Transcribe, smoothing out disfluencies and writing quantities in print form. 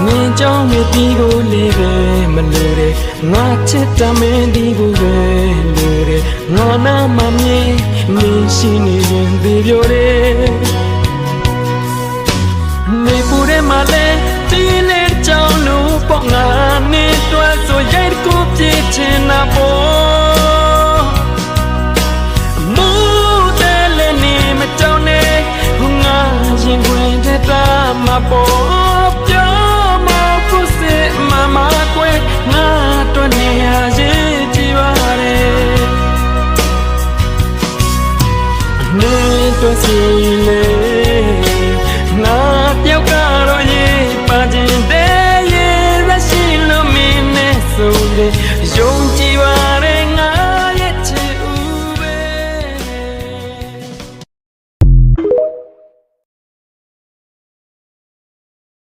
နင်းကြောင့်မတီးကိုလေးပဲမလို့တဲ့ငါချစ်တမင်းဒီကိုပဲလို့တဲ့ငါနာမမြင်မင်းရှိနေရင်ဒီပြောတဲ့နေပူရဲမလဲတီးနေကြောင်လို့ပေါ့ငါနေတွဲဆိုရိုက်ကိုပြည့်ချင်တာပေါ့မူတဲ့လည်းနေမကြောင်နဲ့ငါရင်ခွင်တဲ့တာမပေါ်